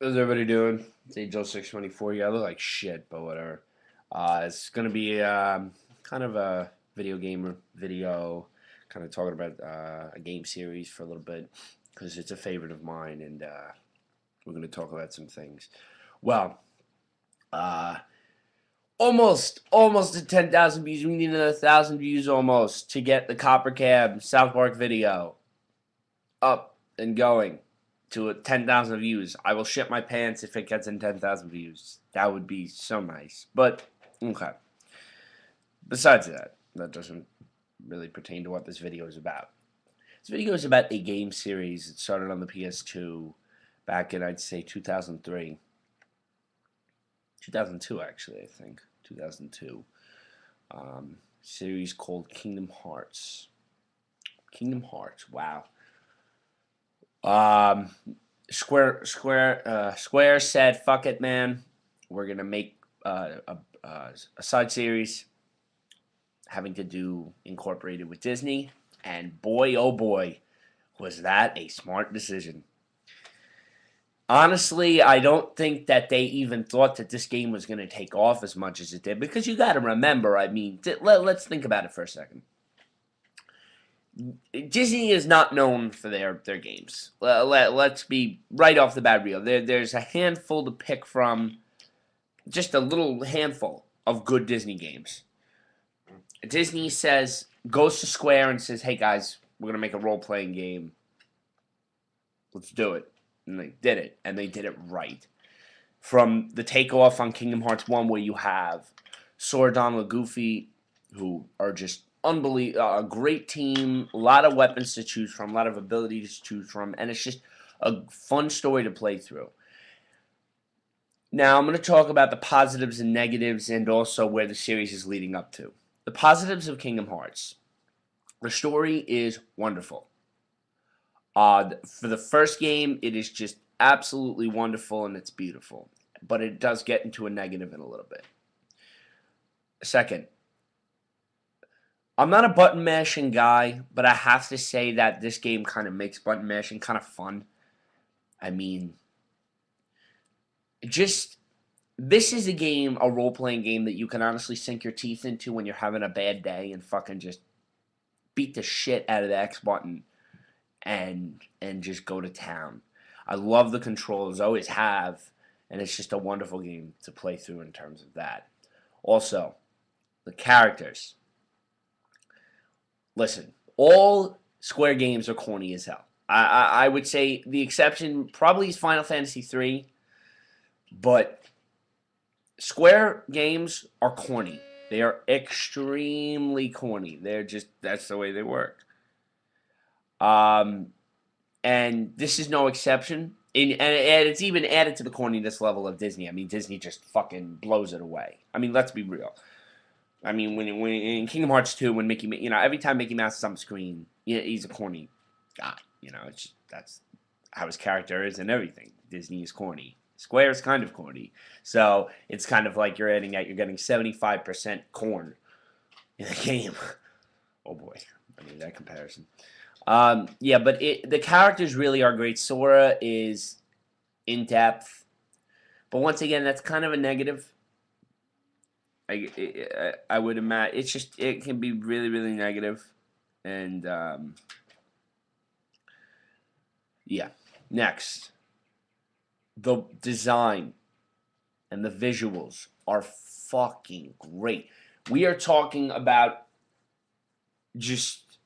How's everybody doing? It's Angel624. Yeah, I look like shit, but whatever. It's gonna be kind of a video game video, kind of talking about a game series for a little bit because it's a favorite of mine, and we're gonna talk about some things. Well, uh, almost at 10,000 views. We need another 1,000 views almost to get the Copper Cab South Park video up and going to 10,000 views. I will shit my pants if it gets in 10,000 views. That would be so nice. But, okay. Besides that, that doesn't really pertain to what this video is about. This video is about a game series that started on the PS2 back in, I'd say, 2003. 2002, actually, I think. 2002. Series called Kingdom Hearts. Kingdom Hearts, wow. Um, Square said, "Fuck it, man. We're gonna make a side series having to do incorporated with Disney." And boy, oh boy, was that a smart decision. Honestly, I don't think that they even thought that this game was going to take off as much as it did. Because you got to remember, I mean, let's think about it for a second. Disney is not known for their games. Let's be right off the bat real. There's a handful to pick from, just a little handful of good Disney games. Disney goes to Square and says, "Hey guys, we're gonna make a role playing game. Let's do it." And they did it, and they did it right. From the takeoff on Kingdom Hearts 1, where you have Sora, Donald, Goofy, who are just unbelievable, a great team, a lot of weapons to choose from, a lot of abilities to choose from, and it's just a fun story to play through. Now, I'm going to talk about the positives and negatives and also where the series is leading up to. The positives of Kingdom Hearts. The story is wonderful. For the first game, it is just absolutely wonderful and it's beautiful. But it does get into a negative in a little bit. Second, I'm not a button mashing guy, but I have to say that this game kind of makes button mashing kind of fun. I mean, just this is a role playing game that you can honestly sink your teeth into when you're having a bad day and fucking just beat the shit out of the X button and just go to town. I love the controls, always have, and it's just a wonderful game to play through in terms of that. Also, the characters. Listen, all Square games are corny as hell. I would say the exception probably is Final Fantasy 3, but Square games are corny. They are extremely corny. That's the way they work. Um, and this is no exception. And it's even added to the corniness level of Disney. I mean, Disney just fucking blows it away. I mean, let's be real. I mean, when in Kingdom Hearts 2, when every time Mickey Mouse is on the screen, he's a corny guy. That's how his character is and everything. Disney is corny. Square is kind of corny. So it's kind of like you're getting 75% corn in the game. Oh boy. I mean, that comparison. Yeah, but the characters really are great. Sora is in depth, but once again, that's kind of a negative. I would imagine it can be really really negative, and yeah. Next, the design and the visuals are fucking great. We are talking about just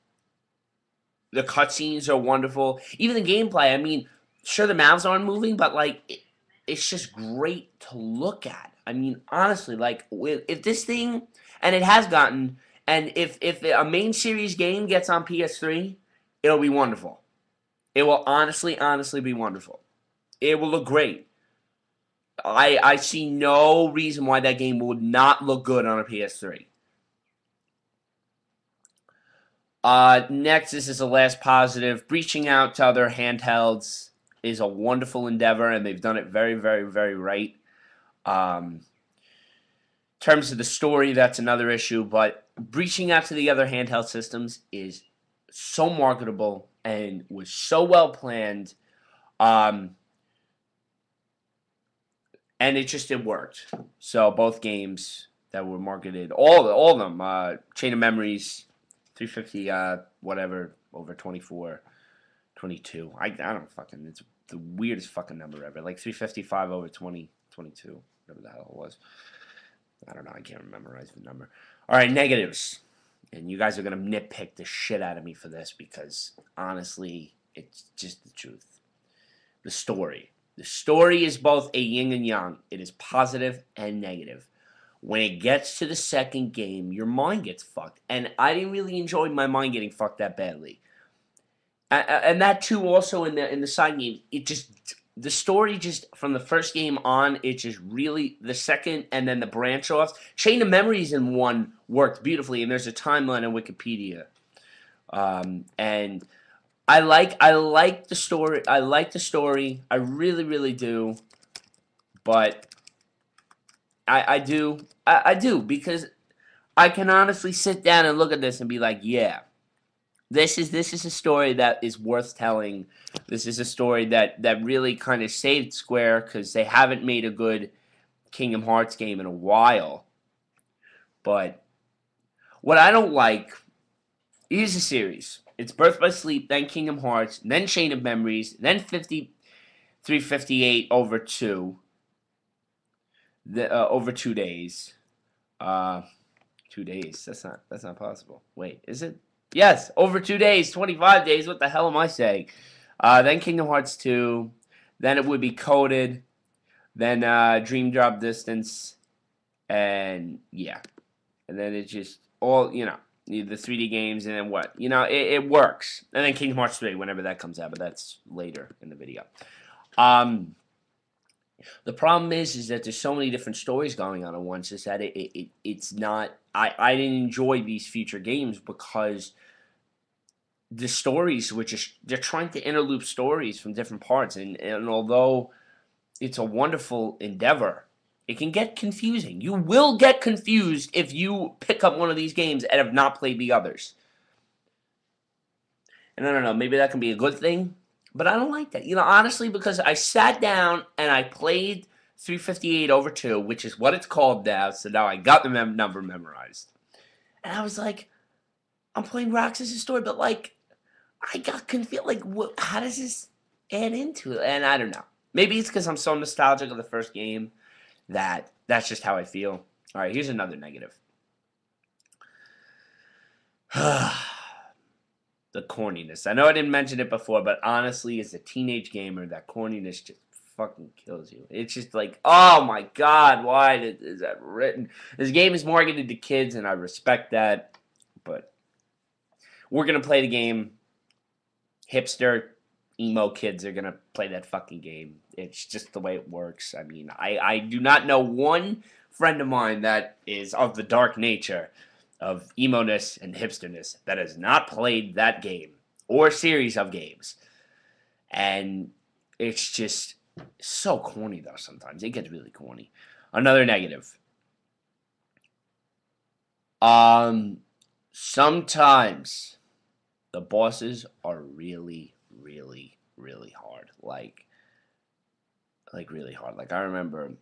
the cutscenes are wonderful. Even the gameplay. I mean, sure the mouths aren't moving, but like it's just great to look at. I mean, honestly, like if this thing and it has gotten and if a main series game gets on PS3, it'll be wonderful. It will honestly be wonderful. It will look great. I see no reason why that game would not look good on a PS3. Next, this is the last positive. Reaching out to other handhelds is a wonderful endeavor, and they've done it very, very, very right. In terms of the story, that's another issue, but reaching out to the other handheld systems is so marketable and was so well planned. Um, and it worked. So both games that were marketed, all of them, Chain of Memories, 350, whatever, over 24, 22. I don't fucking, it's the weirdest fucking number ever. Like 355 over 20, 22, whatever the hell it was. I don't know. I can't memorize the number. All right, negatives. And you guys are going to nitpick the shit out of me for this because, honestly, it's just the truth. The story. The story is both a yin and yang. It is positive and negative. When it gets to the second game, your mind gets fucked. And I didn't really enjoy my mind getting fucked that badly. And that, too, also in the side game, it just... The story just, from the first game on, it just really, the second and then the branch offs. Chain of Memories in 1 worked beautifully, and there's a timeline on Wikipedia. And I like the story. I like the story. I really, really do. But I do because I can honestly sit down and look at this and be like, yeah. This is a story that is worth telling. This is a story that really kind of saved Square because they haven't made a good Kingdom Hearts game in a while. But what I don't like is a series. It's Birth by Sleep, then Kingdom Hearts, then Chain of Memories, then 358 over 2. Over 2 days. 2 days. That's not possible. Wait, is it? Yes, over 2 days, 25 days. What the hell am I saying? Then Kingdom Hearts 2. Then it would be Coded. Then Dream Drop Distance. And yeah. And then it's just all, the 3D games and then what? It works. And then Kingdom Hearts 3, whenever that comes out. But that's later in the video. The problem is that there's so many different stories going on at once. Is that it's not. I didn't enjoy these future games because the stories were just, they're trying to interloop stories from different parts, and although it's a wonderful endeavor, it can get confusing. You will get confused if you pick up one of these games and have not played the others. And I don't know, maybe that can be a good thing. But I don't like that. Honestly, because I sat down and I played 358 over 2, which is what it's called now, so now I got the number memorized. And I was like, I'm playing Roxas' story, but, I got confused. How does this add into it? And I don't know. Maybe it's because I'm so nostalgic of the first game that's just how I feel. All right, here's another negative. The corniness. I know I didn't mention it before, but honestly, as a teenage gamer, that corniness just fucking kills you. It's just like, oh my god, why is that written? This game is marketed to kids, and I respect that, but we're going to play the game. Hipster, emo kids are going to play that fucking game. It's just the way it works. I mean, I do not know one friend of mine that is of the dark nature of emo-ness and hipsterness that has not played that game or series of games. And it's just so corny, though, sometimes. It gets really corny. Another negative. Sometimes the bosses are really, really, really hard. Like really hard. I remember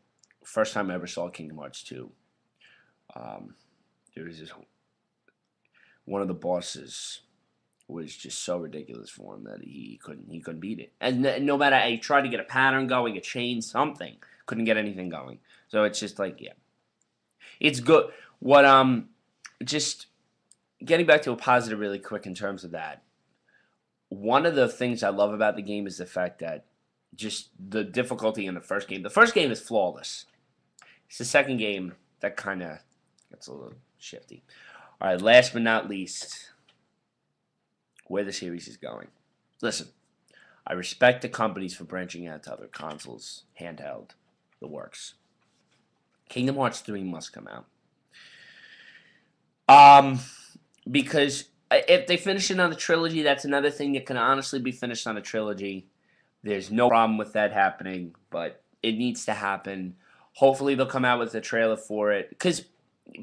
first time I ever saw Kingdom Hearts 2. There was one of the bosses was just so ridiculous for him that he couldn't beat it. And no matter, he tried to get a pattern going, a chain, something, couldn't get anything going. So it's just yeah, it's good. What just getting back to a positive really quick in terms of that. One of the things I love about the game is the fact that just the difficulty in the first game. The first game is flawless. It's the second game that kind of gets a little shifty. All right, last but not least, where the series is going. Listen, I respect the companies for branching out to other consoles, handheld, the works. Kingdom Hearts 3 must come out. Because if they finish it on the trilogy, that's another thing that can honestly be finished on a trilogy. There's no problem with that happening, but it needs to happen. Hopefully they'll come out with a trailer for it, because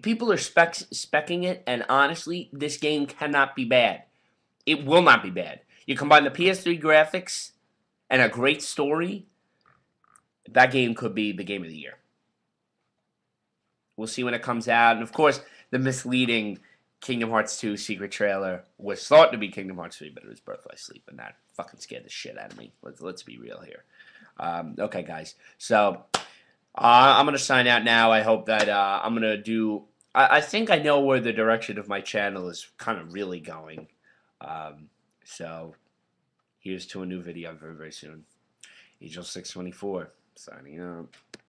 people are specking it, and honestly, this game cannot be bad. It will not be bad. You combine the PS3 graphics and a great story, that game could be the game of the year. We'll see when it comes out. And of course, the misleading Kingdom Hearts 2 secret trailer was thought to be Kingdom Hearts 3, but it was Birth by Sleep, and that fucking scared the shit out of me. Let's be real here. Okay, guys. So I'm gonna sign out now. I hope that I'm gonna do. I think I know where the direction of my channel is kind of really going. So here's to a new video very, very soon. Angel624 signing out.